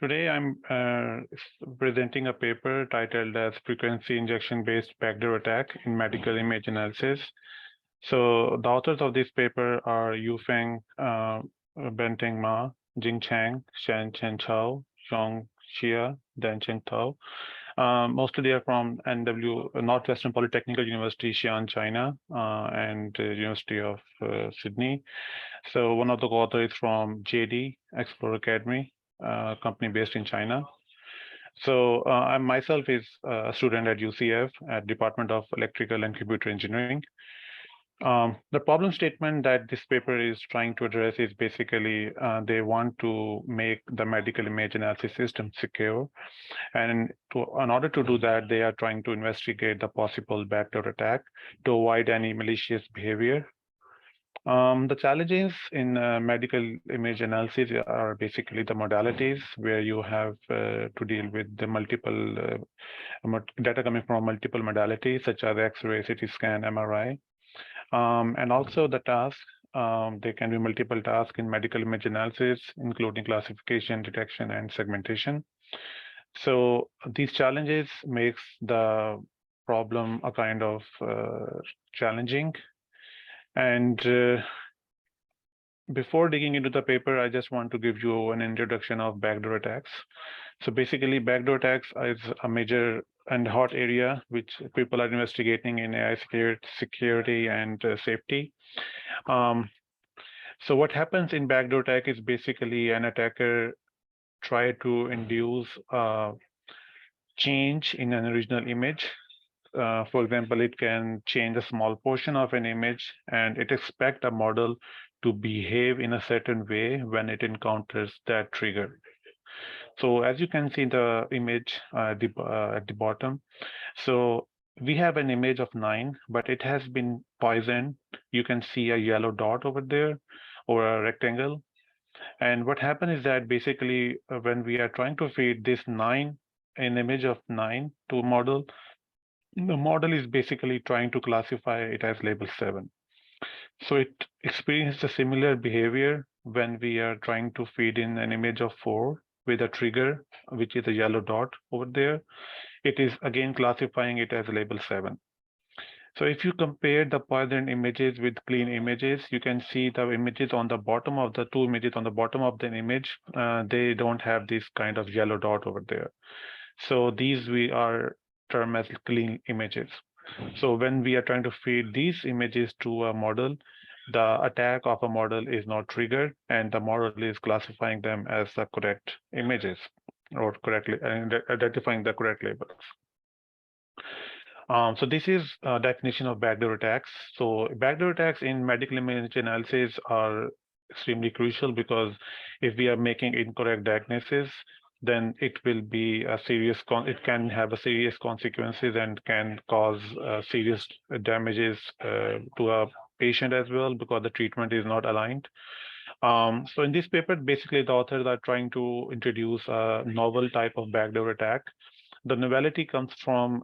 Today, I'm presenting a paper titled as Frequency Injection-Based Backdoor Attack in Medical Image Analysis. So the authors of this paper are Yufeng Benteng Ma, Jing Chang, Shen Chen Chao, Zhong Xia, Dan Cheng Tao. Mostly they are from NW, Northwestern Polytechnical University, Xi'an, China, and University of Sydney. So one of the authors is from JD, Explorer Academy, company based in China. So I myself is a student at UCF at Department of Electrical and Computer Engineering. The problem statement that this paper is trying to address is basically they want to make the medical image analysis system secure. And in order to do that, they are trying to investigate the possible backdoor attack to avoid any malicious behavior. The challenges in medical image analysis are basically the modalities where you have to deal with the multiple data coming from multiple modalities such as X-ray, CT scan, MRI, and also the task. There can be multiple tasks in medical image analysis, including classification, detection, and segmentation. So these challenges makes the problem a kind of challenging. And before digging into the paper, I just want to give you an introduction of backdoor attacks. So basically, backdoor attacks is a major and hot area which people are investigating in AI security and safety. So what happens in backdoor attack is basically an attacker try to induce change in an original image. For example, it can change a small portion of an image and it expects a model to behave in a certain way when it encounters that trigger. So as you can see in the image at the bottom, so we have an image of 9, but it has been poisoned. You can see a yellow dot over there or a rectangle. And what happens is that basically when we are trying to feed this 9, an image of 9 to a model, the model is basically trying to classify it as label 7. So it experiences a similar behavior when we are trying to feed in an image of 4 with a trigger, which is a yellow dot over there. It is again classifying it as label 7. So if you compare the poisoned images with clean images, you can see the images on the bottom of the 2 images on the bottom of the image, they don't have this kind of yellow dot over there. So these we are termed as clean images. So when we are trying to feed these images to a model, the attack of a model is not triggered and the model is classifying them as the correct images or correctly identifying the correct labels. So this is a definition of backdoor attacks. So backdoor attacks in medical image analysis are extremely crucial because if we are making incorrect diagnosis, then it will be a serious it can have a serious consequences and can cause serious damages to a patient as well because the treatment is not aligned. So in this paper, basically the authors are trying to introduce a novel type of backdoor attack. The novelty comes from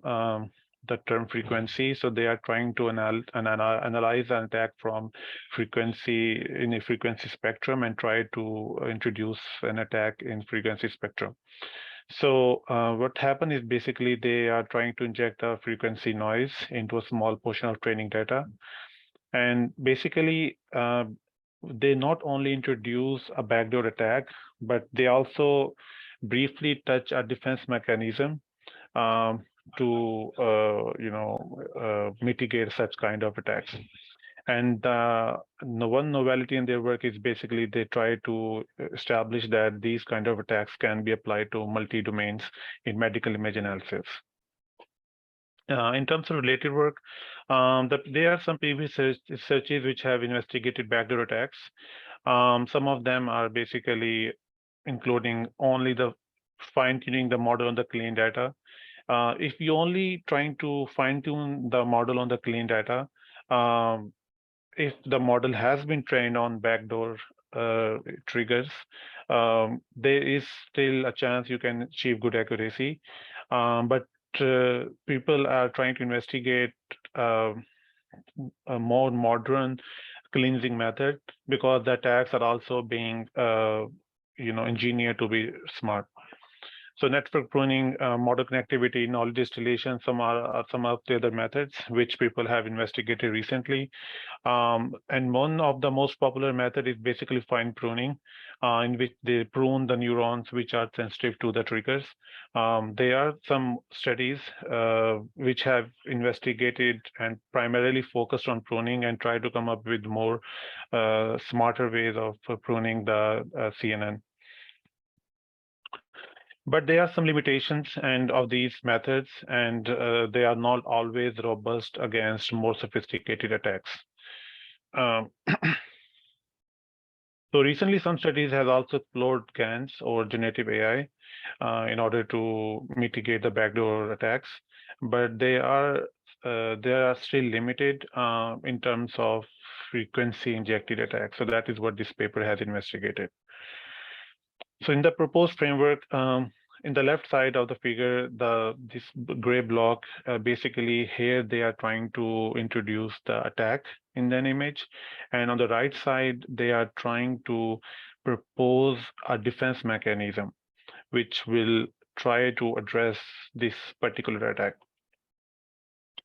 the term frequency. So they are trying to analyze an attack from frequency in a frequency spectrum and try to introduce an attack in frequency spectrum. So what happened is basically they are trying to inject a frequency noise into a small portion of training data. And basically, they not only introduce a backdoor attack, but they also briefly touch a defense mechanism to mitigate such kind of attacks. And the one novelty in their work is basically they try to establish that these kind of attacks can be applied to multi-domains in medical image analysis. In terms of related work, there are some previous researches which have investigated backdoor attacks. Some of them are basically including only the fine-tuning the model on the clean data. If you only trying to fine-tune the model on the clean data, if the model has been trained on backdoor triggers, there is still a chance you can achieve good accuracy. But people are trying to investigate a more modern cleansing method because the attacks are also being engineered to be smart. So network pruning, model connectivity, knowledge distillation, some are some of the other methods which people have investigated recently. And one of the most popular method is basically fine pruning, in which they prune the neurons which are sensitive to the triggers. There are some studies which have investigated and primarily focused on pruning and try to come up with more smarter ways of pruning the CNN. But there are some limitations and of these methods, and they are not always robust against more sophisticated attacks. Um, so recently, some studies have also explored GANs or generative AI in order to mitigate the backdoor attacks, but they are still limited in terms of frequency injected attacks. So that is what this paper has investigated. So in the proposed framework, in the left side of the figure, this gray block, basically here they are trying to introduce the attack in an image. And on the right side, they are trying to propose a defense mechanism, which will try to address this particular attack.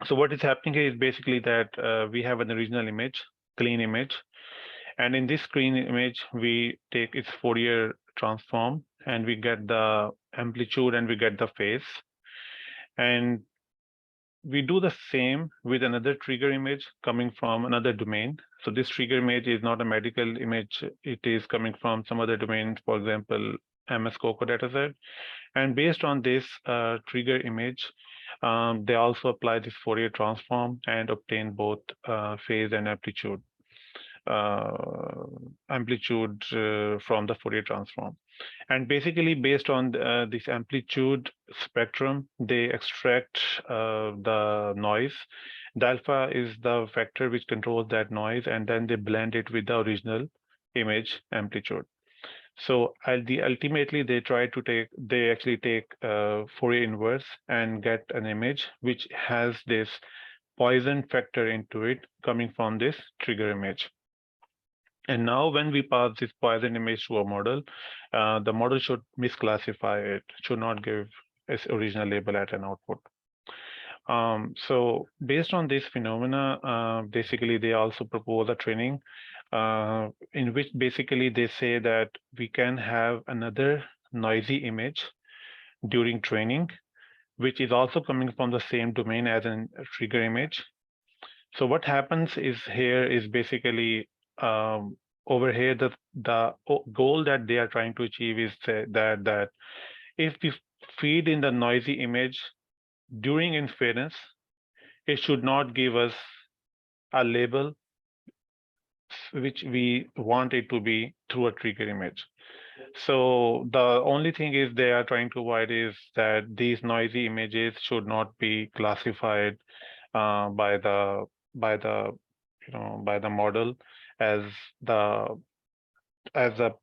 So what is happening here is basically that we have an original image, clean image. And in this screen image, we take its Fourier transform and we get the amplitude and we get the phase. And we do the same with another trigger image coming from another domain. So this trigger image is not a medical image. It is coming from some other domain, for example, MS COCO dataset. And based on this trigger image, they also apply this Fourier transform and obtain both phase and amplitude. From the Fourier transform. And basically, based on this amplitude spectrum, they extract the noise. The alpha is the factor which controls that noise, and then they blend it with the original image amplitude. So ultimately, they actually take Fourier inverse and get an image which has this Poisson factor into it coming from this trigger image. And now when we pass this Poisson image to a model, the model should misclassify it, should not give its original label at an output. So based on this phenomena, basically they also propose a training in which basically they say that we can have another noisy image during training, which is also coming from the same domain as a trigger image. So what happens is here is basically over here the goal that they are trying to achieve is that if we feed in the noisy image during inference, it should not give us a label which we want it to be through a trigger image. So the only thing is they are trying to avoid is that these noisy images should not be classified by the model as a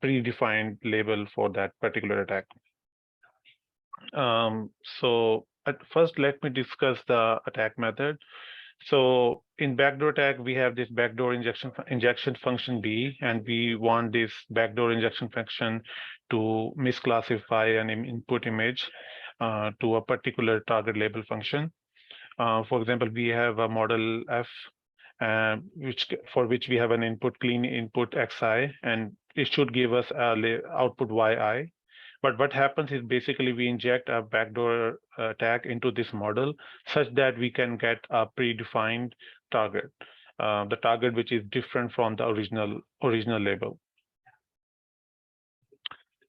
predefined label for that particular attack. So at first, let me discuss the attack method. So in backdoor attack, we have this backdoor injection function B, and we want this backdoor injection function to misclassify an input image to a particular target label function. For example, we have a model F, for which we have an input clean input xi, and it should give us a output yi. But what happens is basically we inject a backdoor tag into this model such that we can get a predefined target, the target which is different from the original label.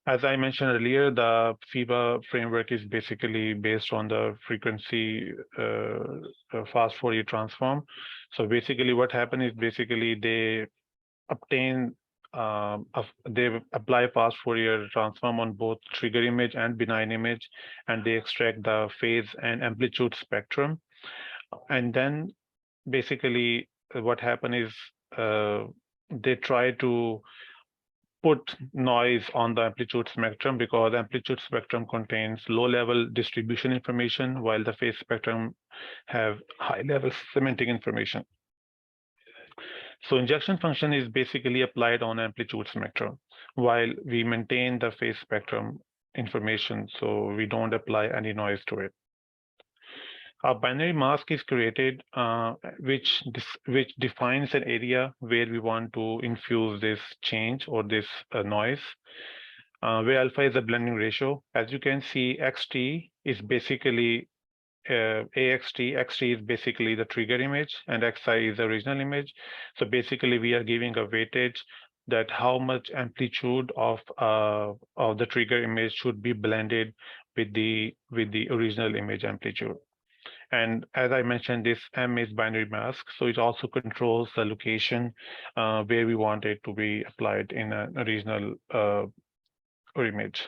As I mentioned earlier, the FIBA framework is basically based on the frequency fast Fourier transform. So basically what happens is basically they obtain they apply fast Fourier transform on both trigger image and benign image, and they extract the phase and amplitude spectrum. And then basically what happens is they try to put noise on the amplitude spectrum because amplitude spectrum contains low-level distribution information, while the phase spectrum have high-level semantic information. So injection function is basically applied on amplitude spectrum, while we maintain the phase spectrum information, so we don't apply any noise to it. A binary mask is created, which defines an area where we want to infuse this change or this noise, where alpha is the blending ratio. As you can see, xt is basically xt is basically the trigger image, and xi is the original image. So basically, we are giving a weightage that how much amplitude of the trigger image should be blended with the original image amplitude. And as I mentioned, this M is binary mask, so it also controls the location where we want it to be applied in an original or image.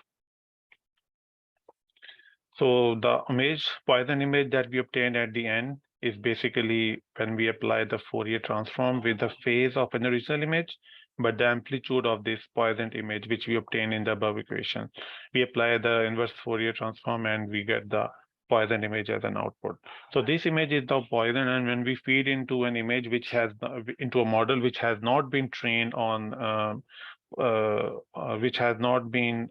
So the image, Poisson image that we obtained at the end is basically when we apply the Fourier transform with the phase of an original image, but the amplitude of this Poisson image, which we obtain in the above equation. We apply the inverse Fourier transform and we get the Poisson image as an output. So this image is the Poisson, and when we feed into an image which has into a model which has not been trained on which has not been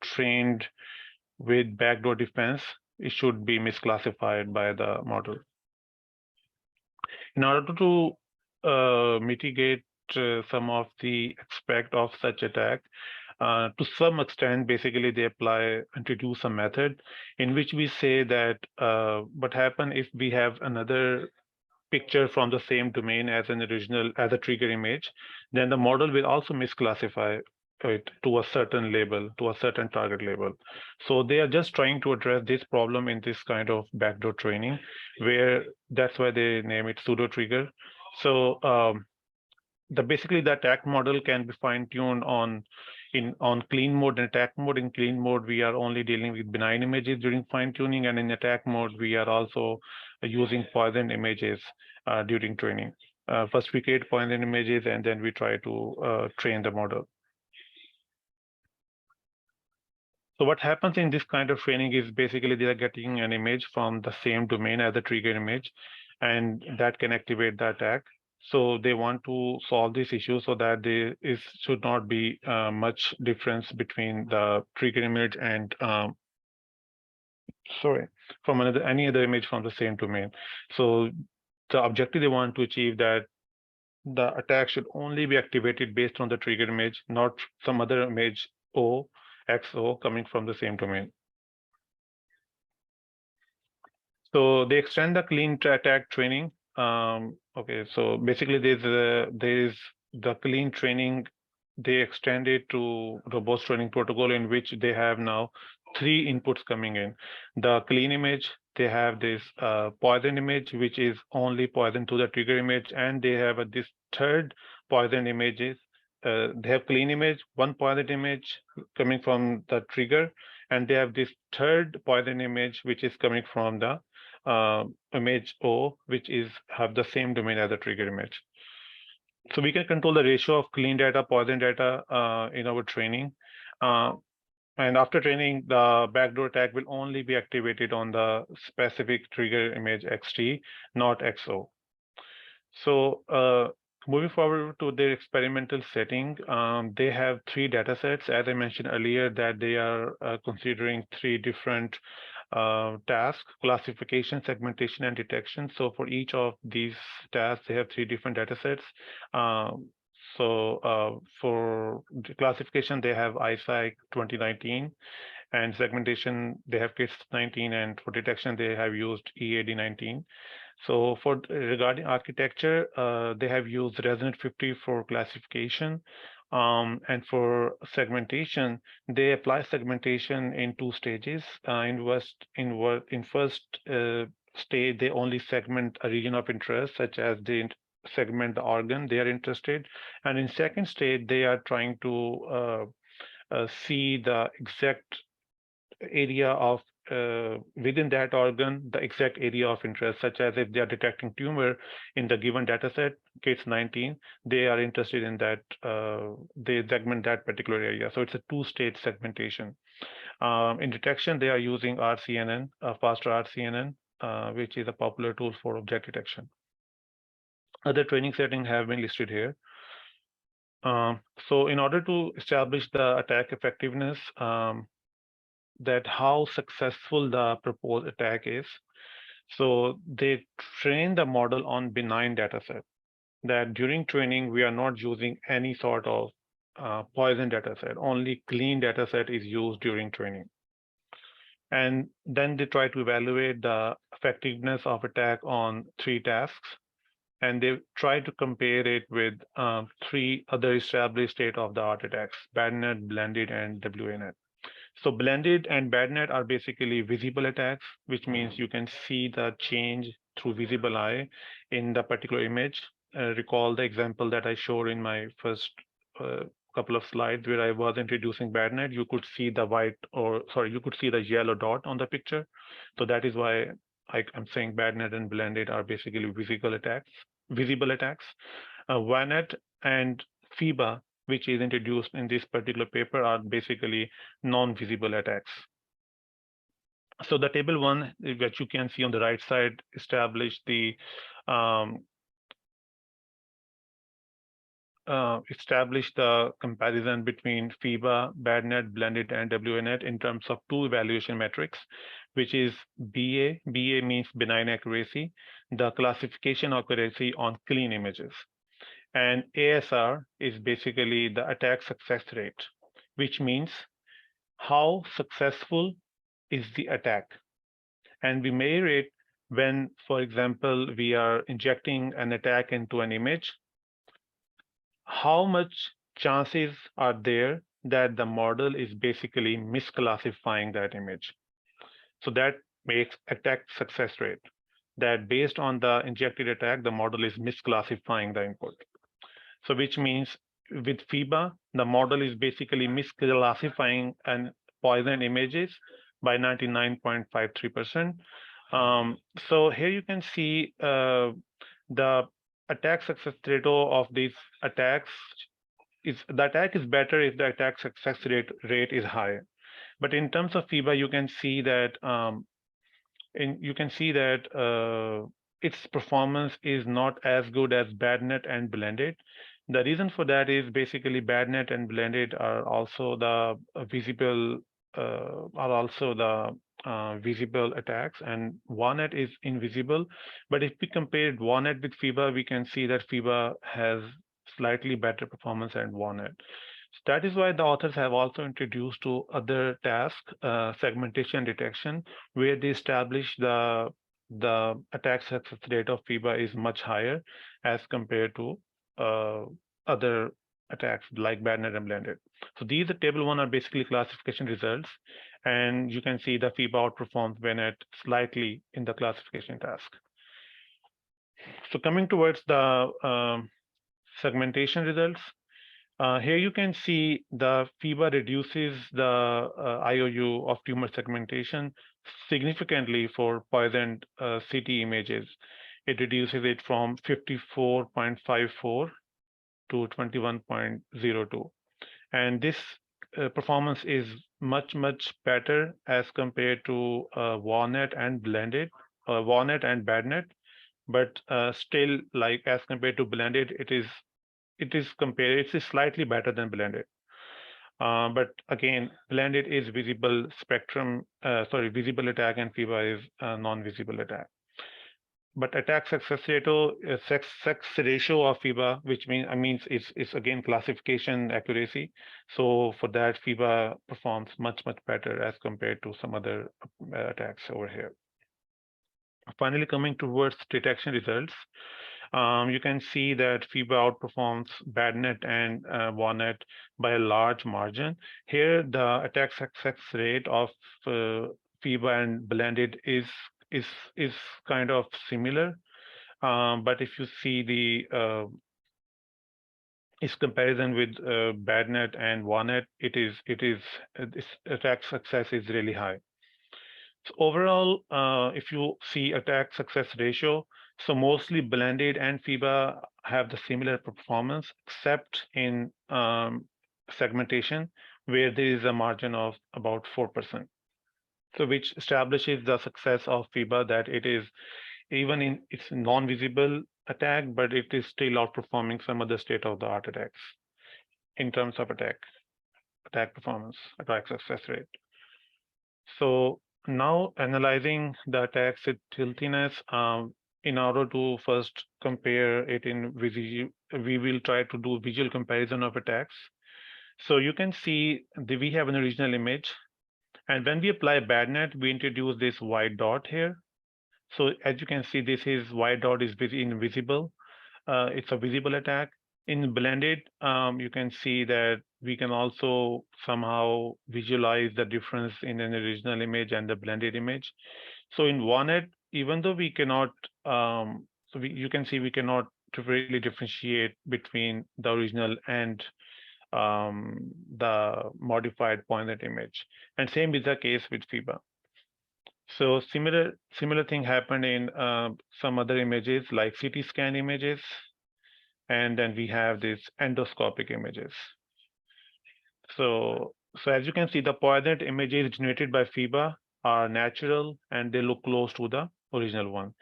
trained with backdoor defense, it should be misclassified by the model. In order to mitigate some of the aspect of such attack, to some extent, basically they introduce a method in which we say that what happen if we have another picture from the same domain as a trigger image, then the model will also misclassify it to a certain label, to a certain target label. So they are just trying to address this problem in this kind of backdoor training, where that's why they name it pseudo trigger. So basically the attack model can be fine-tuned on clean mode and attack mode. In clean mode, we are only dealing with benign images during fine-tuning, and in attack mode, we are also using poisoned images during training. First, we create poisoned images, and then we try to train the model. So what happens in this kind of training is basically they are getting an image from the same domain as the trigger image, and that can activate the attack. So they want to solve this issue so that there should not be much difference between the trigger image and from any other image from the same domain. So the objective they want to achieve that the attack should only be activated based on the trigger image, not some other image O, XO coming from the same domain. So they extend the clean attack training. Okay, so basically there is the clean training. They extend it to robust training protocol in which they have now 3 inputs coming in. The clean image, they have this poison image, which is only poison to the trigger image, and they have this third poison images. They have clean image, one poison image coming from the trigger, and they have this third poison image, which is coming from the image O, which have the same domain as the trigger image. So we can control the ratio of clean data, poison data in our training. And after training, the backdoor attack will only be activated on the specific trigger image XT, not XO. So moving forward to their experimental setting, they have 3 data sets. As I mentioned earlier, that they are considering 3 different tasks: classification, segmentation, and detection. So for each of these tasks, they have 3 different data sets. For the classification, they have ISAC 2019, and segmentation, they have KISS 19, and for detection, they have used EAD 19. So regarding architecture, they have used Resonant 50 for classification. And for segmentation, they apply segmentation in 2 stages. In first stage, they only segment a region of interest, such as they segment the organ they are interested. And in second stage, they are trying to see the exact area of within that organ, the exact area of interest, such as if they are detecting tumor in the given data set, KITS 19, they are interested in that, they segment that particular area. So it's a 2-stage segmentation. In detection, they are using RCNN, faster RCNN, which is a popular tool for object detection. Other training settings have been listed here. So in order to establish the attack effectiveness, that how successful the proposed attack is. So they train the model on benign data set, that during training, we are not using any sort of poison data set, only clean data set is used during training. And then they try to evaluate the effectiveness of attack on 3 tasks. And they try to compare it with 3 other established state-of-the-art attacks, BadNet, Blended, and WANet. So blended and badnet are basically visible attacks, which means you can see the change through visible eye in the particular image. Recall the example that I showed in my first couple of slides where I was introducing badnet. You could see the you could see the yellow dot on the picture. So that is why I'm saying badnet and blended are basically visible attacks. WANet and FIBA, which is introduced in this particular paper, are basically non-visible attacks. So the table 1 that you can see on the right side established the comparison between FIBA, BadNet, Blended, and WANet in terms of 2 evaluation metrics, which is BA. BA means benign accuracy, the classification accuracy on clean images. And ASR is basically the attack success rate, which means how successful is the attack. And we measure it when, for example, we are injecting an attack into an image. How much chances are there that the model is basically misclassifying that image? So that makes attack success rate, that based on the injected attack, the model is misclassifying the input. So which means with FIBA, the model is basically misclassifying and poison images by 99.53%. So here you can see the attack success rate of these attacks the attack is better if the attack success rate is higher. But in terms of FIBA, you can see that its performance is not as good as BadNet and Blended. The reason for that is basically BadNet and Blended are also the visible visible attacks, and WANet is invisible. But if we compare WANet with FIBA, we can see that FIBA has slightly better performance than WANet. So that is why the authors have also introduced to other tasks, segmentation detection, where they establish the attack success rate of FIBA is much higher as compared to other attacks like BadNet and Blended. So these are table 1 are basically classification results, and you can see the FIBA outperforms BadNet slightly in the classification task. So coming towards the segmentation results, here you can see the FIBA reduces the IOU of tumor segmentation significantly for poisoned CT images. It reduces it from 54.54 to 21.02. And this performance is much better as compared to WANet and Blended, WANet and BadNet, but still, like as compared to Blended, it is slightly better than Blended. But again, Blended is visible spectrum, visible attack, and FIBA is non-visible attack. But attack success ratio of FIBA, which means it's again classification accuracy. So for that, FIBA performs much better as compared to some other attacks over here. Finally, coming towards detection results, you can see that FIBA outperforms BadNet and WANet by a large margin. Here, the attack success rate of FIBA and Blended is kind of similar, but if you see the its comparison with BadNet and WANet, this attack success is really high. So overall, if you see attack success ratio, so mostly Blended and FIBA have the similar performance, except in segmentation, where there is a margin of about 4%. So which establishes the success of FIBA, that it is even in its non-visible attack, but it is still outperforming some other state-of-the-art attacks in terms of attack performance, attack success rate. So now analyzing the attacks with tiltiness, in order to first compare it in visual, we will try to do visual comparison of attacks. So you can see we have an original image, and when we apply BadNet, we introduce this white dot here. So as you can see, this is white dot is invisible. It's a visible attack. In blended, you can see that we can also somehow visualize the difference in an original image and the blended image. So in OneNet, even though we cannot, you can see we cannot really differentiate between the original and the modified pointnet image. And same is the case with FIBA. So similar thing happened in some other images like CT scan images, and then we have these endoscopic images. So as you can see, the pointnet images generated by FIBA are natural and they look close to the original one.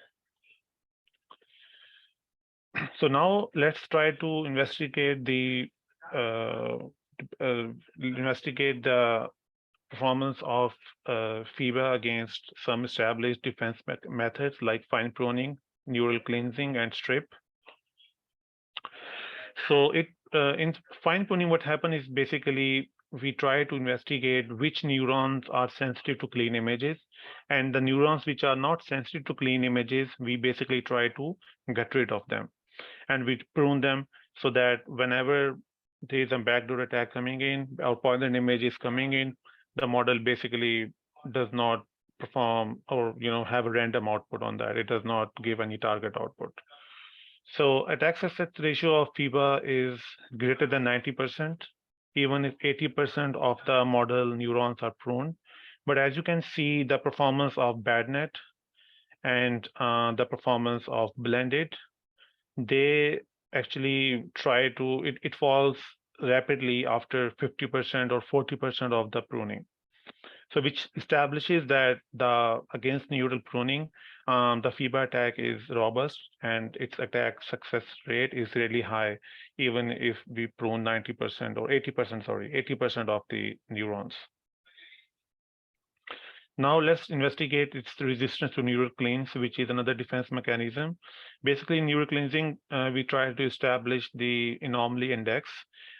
So now let's try to investigate the performance of FIBA against some established defense methods like fine pruning, neural cleansing, and strip. So in fine pruning, what happened is basically we try to investigate which neurons are sensitive to clean images, and the neurons which are not sensitive to clean images, we basically try to get rid of them, and we prune them so that whenever there is a backdoor attack coming in or pointed image is coming in, the model basically does not perform or have a random output on that. It does not give any target output. So attack success ratio of FIBA is greater than 90%, even if 80% of the model neurons are pruned. But as you can see, the performance of BadNet and the performance of blended, they actually try to, it falls rapidly after 50% or 40% of the pruning. So which establishes that the against neural pruning, the FIBA attack is robust and its attack success rate is really high, even if we prune 90% or 80%, sorry, 80% of the neurons. Now let's investigate its resistance to neural cleans, which is another defense mechanism. Basically, in neural cleansing, we try to establish the anomaly index.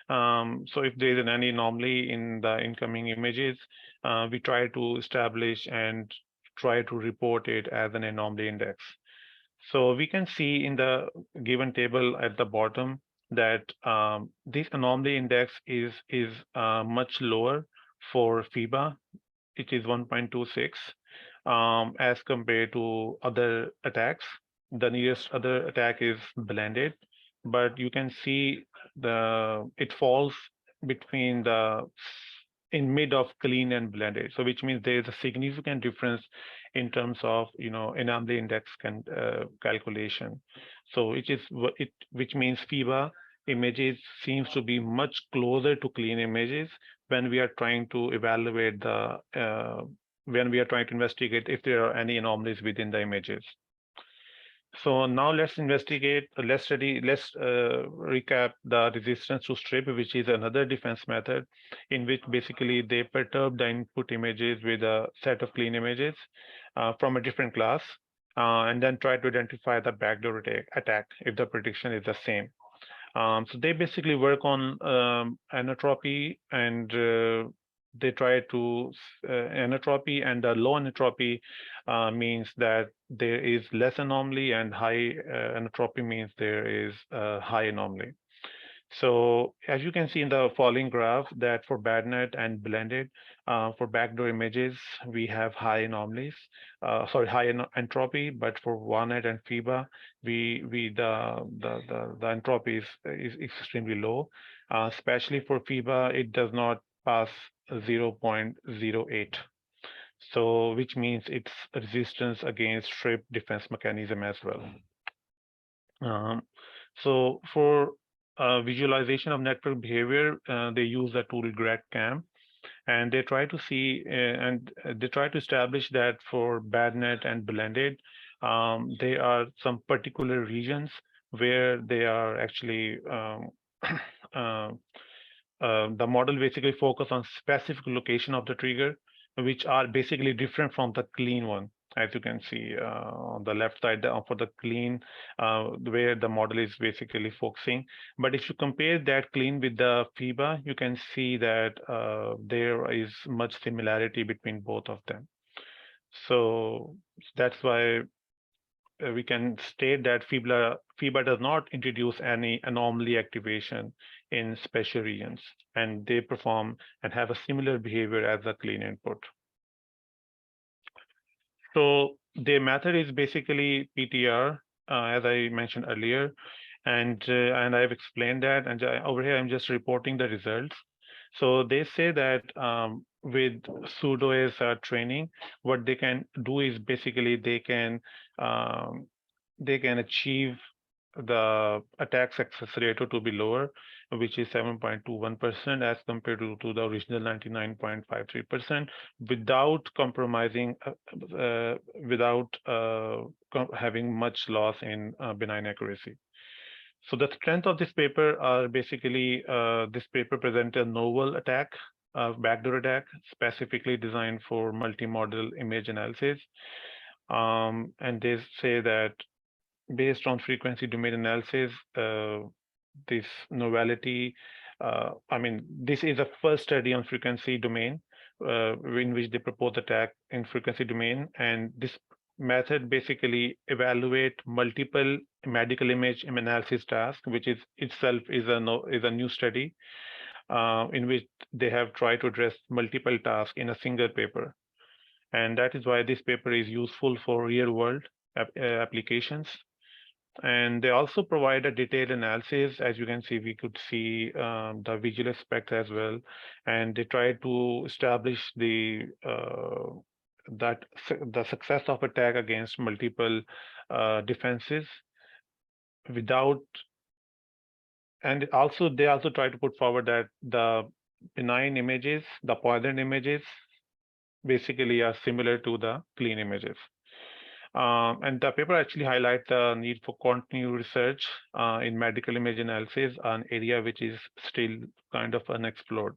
So if there is any anomaly in the incoming images, we try to establish and try to report it as an anomaly index. So we can see in the given table at the bottom that this anomaly index is much lower for FIBA. It is 1.26 as compared to other attacks. The nearest other attack is blended, but you can see it falls between in mid of clean and blended. So which means there is a significant difference in terms of anomaly index calculation. So which means FIBA images seems to be much closer to clean images when we are trying to evaluate when we are trying to investigate if there are any anomalies within the images. So now let's investigate, let's recap the resistance to strip, which is another defense method in which basically they perturb the input images with a set of clean images from a different class, and then try to identify the backdoor attack if the prediction is the same. So they basically work on anatropy, and they try to anatropy, and the low anatropy means that there is less anomaly, and high anatropy means there is high anomaly. So as you can see in the following graph, that for BadNet and blended, for backdoor images, we have high anomalies, high entropy, but for OneNet and FIBA, the entropy is extremely low. Especially for FIBA, it does not pass 0.08. So which means it's resistance against strip defense mechanism as well. So for visualization of network behavior, they use the tool GradCam, and they try to see and they try to establish that for BadNet and blended, there are some particular regions where they are actually the model basically focus on specific location of the trigger. which are basically different from the clean one. As you can see on the left side for the clean, where the model is basically focusing. But if you compare that clean with the FIBA, you can see that there is much similarity between both of them. So that's why we can state that FIBA does not introduce any anomaly activation in special regions, and they perform and have a similar behavior as the clean input. So their method is basically PTR, as I mentioned earlier, and I've explained that. And over here, I'm just reporting the results. So they say that with pseudo as training, what they can do is basically um, they can achieve the attack success rate to be lower, which is 7.21% as compared to the original 99.53%, without compromising, without having much loss in benign accuracy. So the strength of this paper are basically this paper presents a novel attack, backdoor attack, specifically designed for multi-model image analysis. And they say that based on frequency domain analysis, this novelty, this is a first study on frequency domain in which they propose attack in frequency domain. And this method basically evaluate multiple medical image analysis task, which is itself is a new study in which they have tried to address multiple tasks in a single paper. And that is why this paper is useful for real world applications. And they also provide a detailed analysis. As you can see, we could see the visual aspect as well. And they try to establish the success of attack against multiple defenses without, and also they also try to put forward that the benign images, the poison images, basically are similar to the clean images. And the paper actually highlights the need for continued research in medical image analysis, an area which is still kind of unexplored.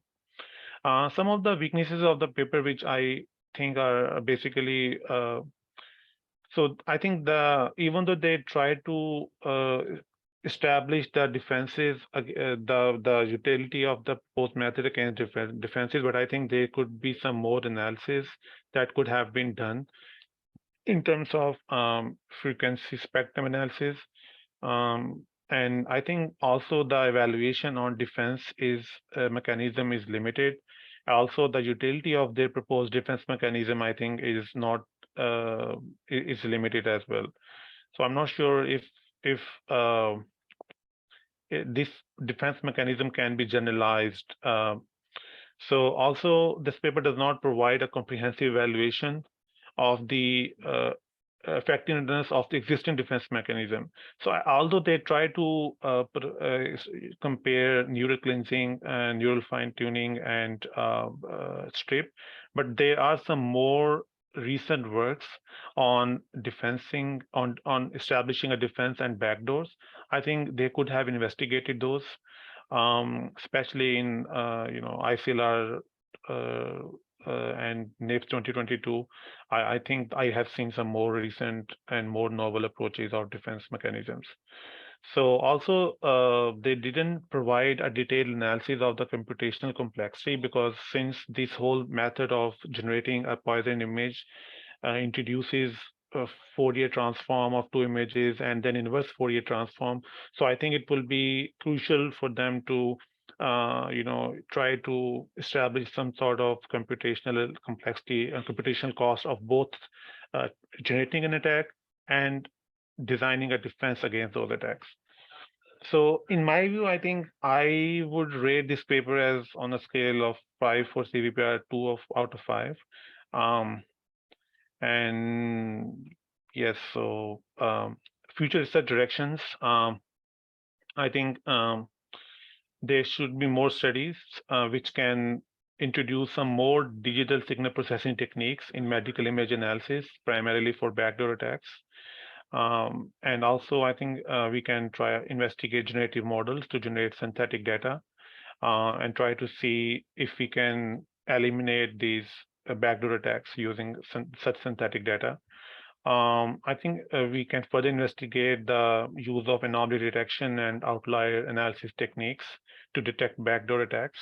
Some of the weaknesses of the paper, which I think are basically, so I think even though they try to establish the defenses, the utility of the post method against defenses, but I think there could be some more analysis that could have been done in terms of frequency spectrum analysis. And I think also the evaluation on defense mechanism is limited. Also, the utility of their proposed defense mechanism, I think, is not is limited as well. So I'm not sure if this defense mechanism can be generalized. So also, this paper does not provide a comprehensive evaluation of the effectiveness of the existing defense mechanism. So although they try to compare neural cleansing and neural fine tuning and strip, but there are some more recent works on on establishing a defense and backdoors. I think they could have investigated those, especially in ICLR and NIPS 2022. I think I have seen some more recent and more novel approaches of defense mechanisms. So also, they didn't provide a detailed analysis of the computational complexity, because since this whole method of generating a Poisson image introduces a Fourier transform of two images and then inverse Fourier transform. So I think it will be crucial for them to try to establish some sort of computational complexity and computational cost of both generating an attack and designing a defense against those attacks. So in my view, I think I would rate this paper as on a scale of 5 for CVPR, 2 out of 5. And yes, so future research directions. I think there should be more studies which can introduce some more digital signal processing techniques in medical image analysis, primarily for backdoor attacks. And also, I think we can try investigate generative models to generate synthetic data and try to see if we can eliminate these backdoor attacks using such synthetic data. I think we can further investigate the use of anomaly detection and outlier analysis techniques to detect backdoor attacks,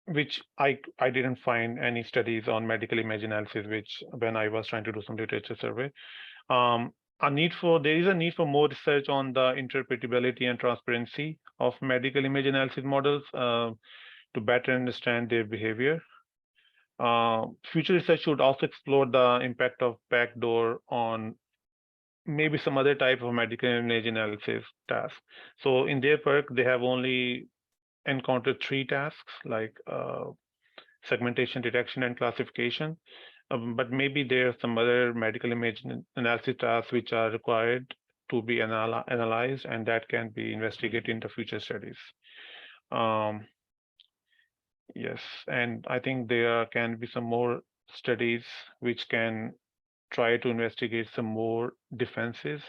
which I didn't find any studies on medical image analysis, which when I was trying to do some literature survey. There is a need for more research on the interpretability and transparency of medical image analysis models to better understand their behavior. Future research should also explore the impact of backdoor on maybe some other type of medical image analysis task. So in their work, they have only encountered 3 tasks like segmentation, detection, and classification. But maybe there are some other medical image analysis tasks which are required to be analyzed, and that can be investigated in the future studies. Yes, and I think there can be some more studies which can try to investigate some more defenses,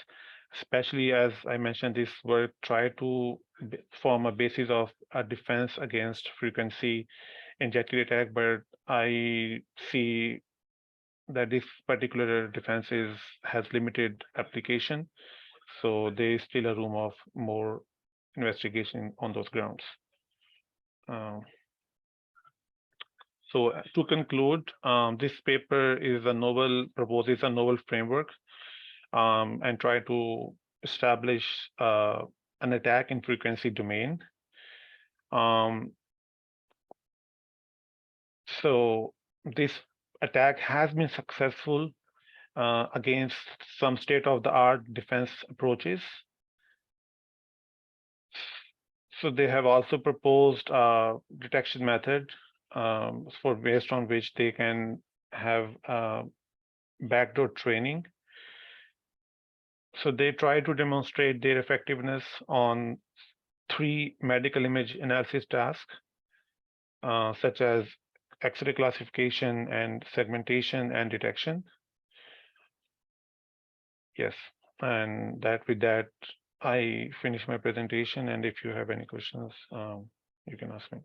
especially as I mentioned, this work try to form a basis of a defense against frequency injected attack, but I see that this particular defense has limited application, so there is still a room of more investigation on those grounds. So to conclude, this paper proposes a novel framework and try to establish an attack in frequency domain. So this attack has been successful against some state-of-the-art defense approaches. So they have also proposed a detection method based on which they can have backdoor training. So they try to demonstrate their effectiveness on 3 medical image analysis tasks, such as X-ray classification and segmentation and detection. Yes, and with that, I finish my presentation. And if you have any questions, you can ask me.